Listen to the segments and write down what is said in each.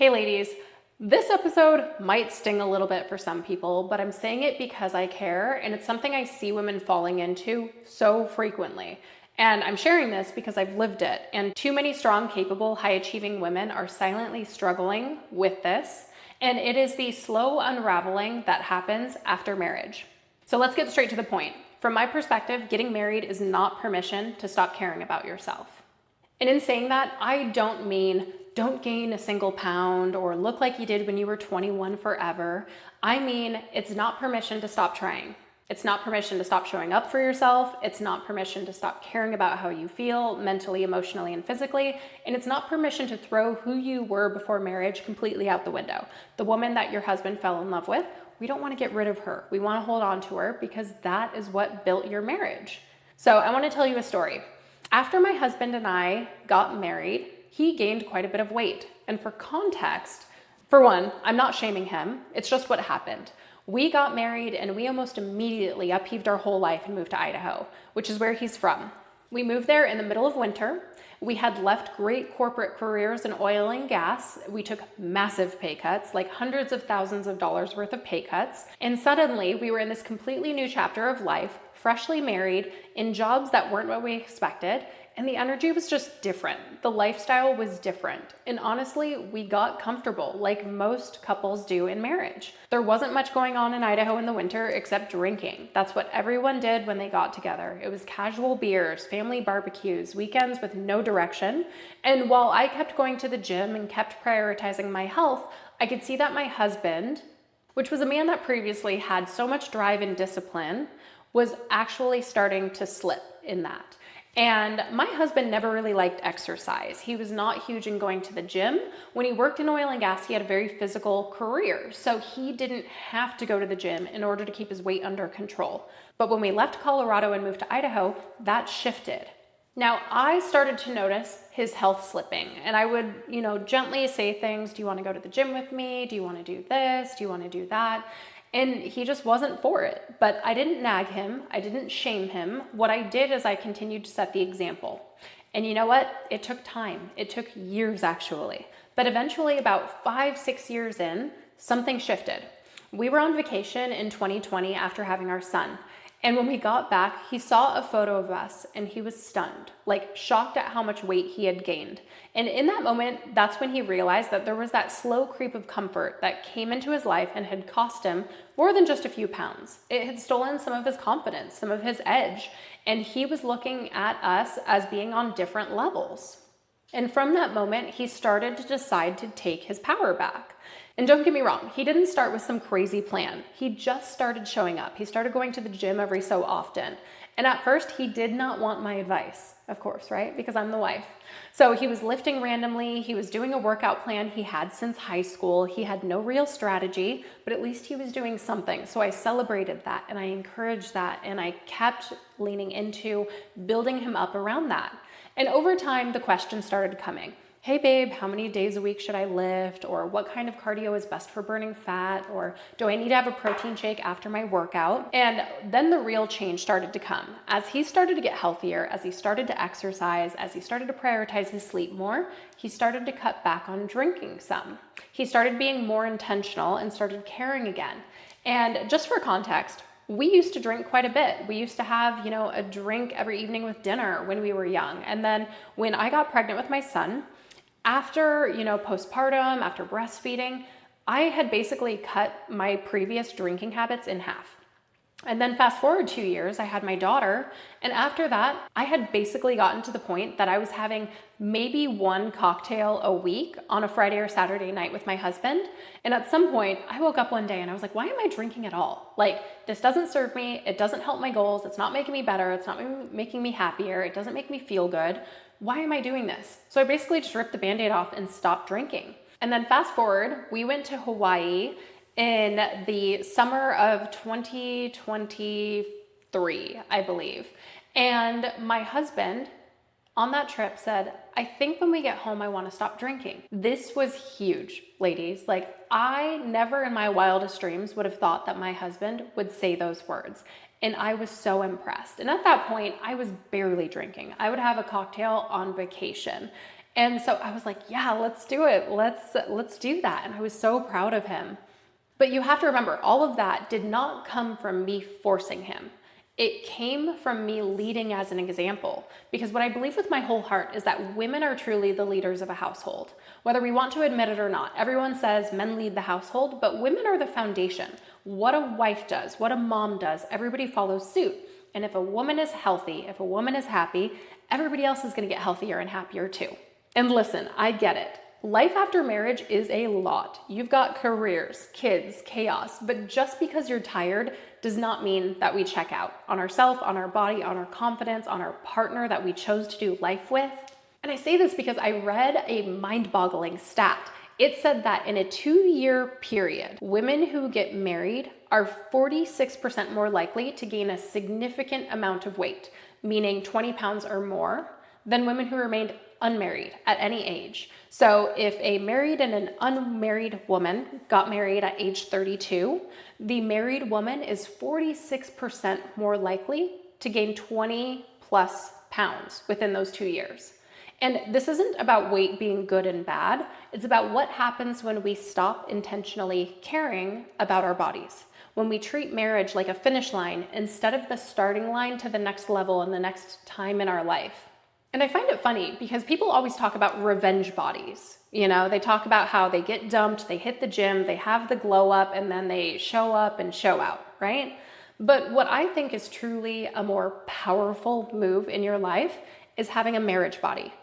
Hey ladies, this episode might sting a little bit for some people, but I'm saying it because I care and it's something I see women falling into so frequently. And I'm sharing this because I've lived it, and too many strong, capable, high-achieving women are silently struggling with this, and it is the slow unraveling that happens after marriage. So let's get straight to the point. From my perspective, getting married is not permission to stop caring about yourself. And in saying that, I don't mean don't gain a single pound or look like you did when you were 21 forever. I mean, it's not permission to stop trying. It's not permission to stop showing up for yourself. It's not permission to stop caring about how you feel mentally, emotionally, and physically. And it's not permission to throw who you were before marriage completely out the window. The woman that your husband fell in love with, we don't want to get rid of her. We want to hold on to her because that is what built your marriage. So I want to tell you a story. After my husband and I got married, he gained quite a bit of weight. And for context, for one, I'm not shaming him. It's just what happened. We got married and we almost immediately upheaved our whole life and moved to Idaho, which is where he's from. We moved there in the middle of winter. We had left great corporate careers in oil and gas. We took massive pay cuts, like hundreds of thousands of dollars worth of pay cuts. And suddenly we were in this completely new chapter of life, freshly married, in jobs that weren't what we expected. And the energy was just different. The lifestyle was different. And honestly, we got comfortable like most couples do in marriage. There wasn't much going on in Idaho in the winter except drinking. That's what everyone did when they got together. It was casual beers, family barbecues, weekends with no direction. And while I kept going to the gym and kept prioritizing my health, I could see that my husband, which was a man that previously had so much drive and discipline, was actually starting to slip in that. And my husband never really liked exercise. He was not huge in going to the gym. When he worked in oil and gas, he had a very physical career. So he didn't have to go to the gym in order to keep his weight under control. But when we left Colorado and moved to Idaho, that shifted. Now, I started to notice his health slipping, and I would, gently say things. Do you want to go to the gym with me? Do you want to do this? Do you want to do that? And he just wasn't for it. But I didn't nag him. I didn't shame him. What I did is I continued to set the example. And you know what? It took time. It took years, actually. But eventually, about 5-6 years in, something shifted. We were on vacation in 2020 after having our son. And when we got back, he saw a photo of us and he was stunned, like shocked at how much weight he had gained. And in that moment, that's when he realized that there was that slow creep of comfort that came into his life and had cost him more than just a few pounds. It had stolen some of his confidence, some of his edge, and he was looking at us as being on different levels. And from that moment, he started to decide to take his power back. And don't get me wrong, he didn't start with some crazy plan. He just started showing up. He started going to the gym every so often. And at first, he did not want my advice, of course, right? Because I'm the wife. So he was lifting randomly. He was doing a workout plan he had since high school. He had no real strategy, but at least he was doing something. So I celebrated that and I encouraged that. And I kept leaning into building him up around that. And over time, the questions started coming. Hey babe, how many days a week should I lift? Or what kind of cardio is best for burning fat? Or do I need to have a protein shake after my workout? And then the real change started to come. As he started to get healthier, as he started to exercise, as he started to prioritize his sleep more, he started to cut back on drinking some. He started being more intentional and started caring again. And just for context, we used to drink quite a bit. We used to have, a drink every evening with dinner when we were young. And then when I got pregnant with my son, after, postpartum, after breastfeeding, I had basically cut my previous drinking habits in half. And then fast forward 2 years, I had my daughter. And after that, I had basically gotten to the point that I was having maybe one cocktail a week on a Friday or Saturday night with my husband. And at some point, I woke up one day and I was like, why am I drinking at all? Like, this doesn't serve me. It doesn't help my goals. It's not making me better. It's not making me happier. It doesn't make me feel good. Why am I doing this? So I basically just ripped the Band-Aid off and stopped drinking. And then fast forward, we went to Hawaii in the summer of 2023, I believe. And my husband on that trip said, I think when we get home, I want to stop drinking. This was huge, ladies. Like, I never in my wildest dreams would have thought that my husband would say those words. And I was so impressed. And at that point, I was barely drinking. I would have a cocktail on vacation. And so I was like, yeah, let's do it. Let's do that. And I was so proud of him. But you have to remember, all of that did not come from me forcing him. It came from me leading as an example. Because what I believe with my whole heart is that women are truly the leaders of a household. Whether we want to admit it or not, everyone says men lead the household, but women are the foundation. What a wife does, what a mom does, everybody follows suit. And if a woman is healthy, if a woman is happy, everybody else is going to get healthier and happier too. And listen, I get it. Life after marriage is a lot. You've got careers, kids, chaos, but just because you're tired does not mean that we check out on ourselves, on our body, on our confidence, on our partner that we chose to do life with. And I say this because I read a mind-boggling stat. It said that in a 2-year period, women who get married are 46% more likely to gain a significant amount of weight, meaning 20 pounds or more, than women who remained unmarried at any age. So if a married and an unmarried woman got married at age 32, the married woman is 46% more likely to gain 20 plus pounds within those 2 years. And this isn't about weight being good and bad. It's about what happens when we stop intentionally caring about our bodies. When we treat marriage like a finish line instead of the starting line to the next level and the next time in our life. And I find it funny because people always talk about revenge bodies. You know, they talk about how they get dumped, they hit the gym, they have the glow up, and then they show up and show out, right? But what I think is truly a more powerful move in your life is having a marriage body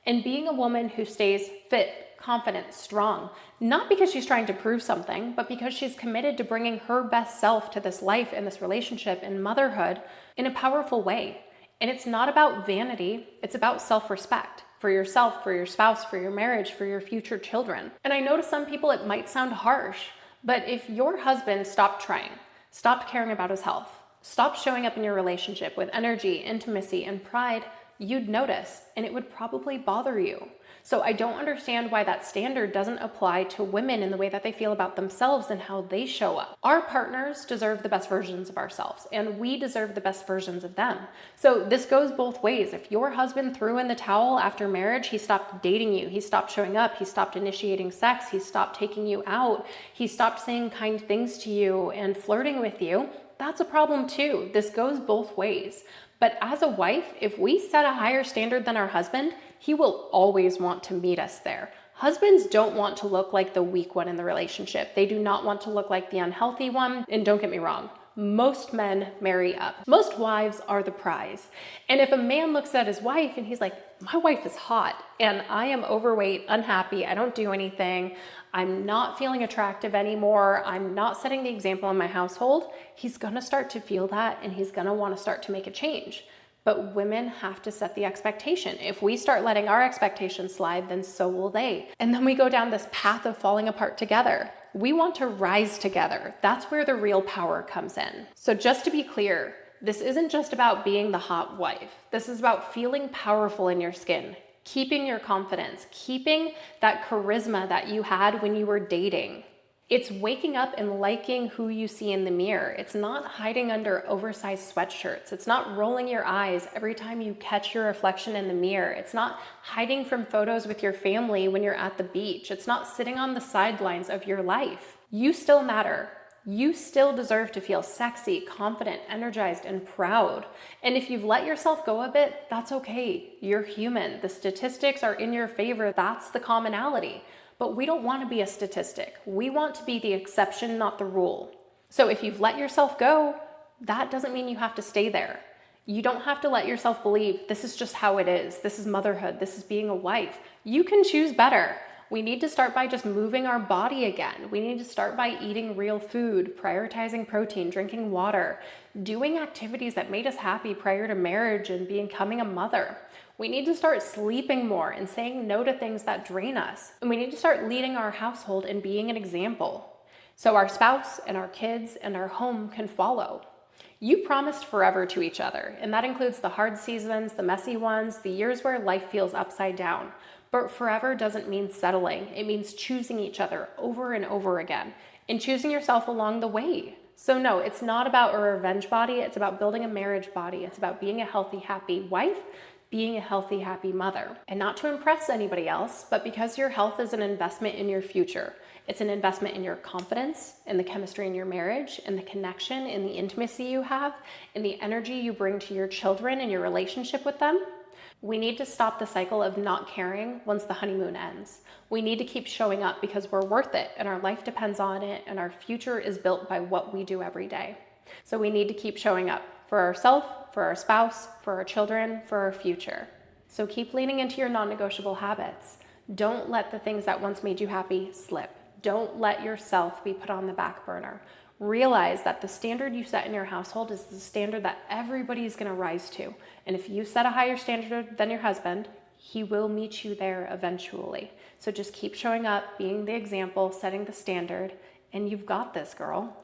and being a woman who stays fit, confident, strong, not because she's trying to prove something, but because she's committed to bringing her best self to this life and this relationship and motherhood in a powerful way. And it's not about vanity, it's about self-respect for yourself, for your spouse, for your marriage, for your future children. And I know to some people it might sound harsh, but if your husband stopped trying, stopped caring about his health, stopped showing up in your relationship with energy, intimacy, and pride, you'd notice, and it would probably bother you. So I don't understand why that standard doesn't apply to women in the way that they feel about themselves and how they show up. Our partners deserve the best versions of ourselves, and we deserve the best versions of them. So this goes both ways. If your husband threw in the towel after marriage, he stopped dating you, he stopped showing up, he stopped initiating sex, he stopped taking you out, he stopped saying kind things to you and flirting with you, that's a problem too. This goes both ways. But as a wife, if we set a higher standard than our husband, he will always want to meet us there. Husbands don't want to look like the weak one in the relationship. They do not want to look like the unhealthy one. And don't get me wrong, most men marry up. Most wives are the prize. And if a man looks at his wife and he's like, my wife is hot and I am overweight, unhappy, I don't do anything, I'm not feeling attractive anymore, I'm not setting the example in my household, he's gonna start to feel that and he's gonna wanna start to make a change. But women have to set the expectation. If we start letting our expectations slide, then so will they. And then we go down this path of falling apart together. We want to rise together. That's where the real power comes in. So just to be clear, this isn't just about being the hot wife. This is about feeling powerful in your skin, keeping your confidence, keeping that charisma that you had when you were dating. It's waking up and liking who you see in the mirror. It's not hiding under oversized sweatshirts. It's not rolling your eyes every time you catch your reflection in the mirror. It's not hiding from photos with your family when you're at the beach. It's not sitting on the sidelines of your life. You still matter. You still deserve to feel sexy, confident, energized, and proud. And if you've let yourself go a bit, that's okay. You're human. The statistics are in your favor. That's the commonality. But we don't want to be a statistic. We want to be the exception, not the rule. So if you've let yourself go, that doesn't mean you have to stay there. You don't have to let yourself believe this is just how it is. This is motherhood. This is being a wife. You can choose better. We need to start by just moving our body again. We need to start by eating real food, prioritizing protein, drinking water, doing activities that made us happy prior to marriage and becoming a mother. We need to start sleeping more and saying no to things that drain us. And we need to start leading our household and being an example so our spouse and our kids and our home can follow. You promised forever to each other, and that includes the hard seasons, the messy ones, the years where life feels upside down. But forever doesn't mean settling. It means choosing each other over and over again and choosing yourself along the way. So no, it's not about a revenge body. It's about building a marriage body. It's about being a healthy, happy wife, being a healthy, happy mother. And not to impress anybody else, but because your health is an investment in your future. It's an investment in your confidence, in the chemistry in your marriage, in the connection, in the intimacy you have, in the energy you bring to your children and your relationship with them. We need to stop the cycle of not caring once the honeymoon ends. We need to keep showing up because we're worth it and our life depends on it and our future is built by what we do every day. So we need to keep showing up for ourselves, for our spouse, for our children, for our future. So keep leaning into your non-negotiable habits. Don't let the things that once made you happy slip. Don't let yourself be put on the back burner. Realize that the standard you set in your household is the standard that everybody's going to rise to. And if you set a higher standard than your husband, he will meet you there eventually. So just keep showing up, being the example, setting the standard, and you've got this, girl.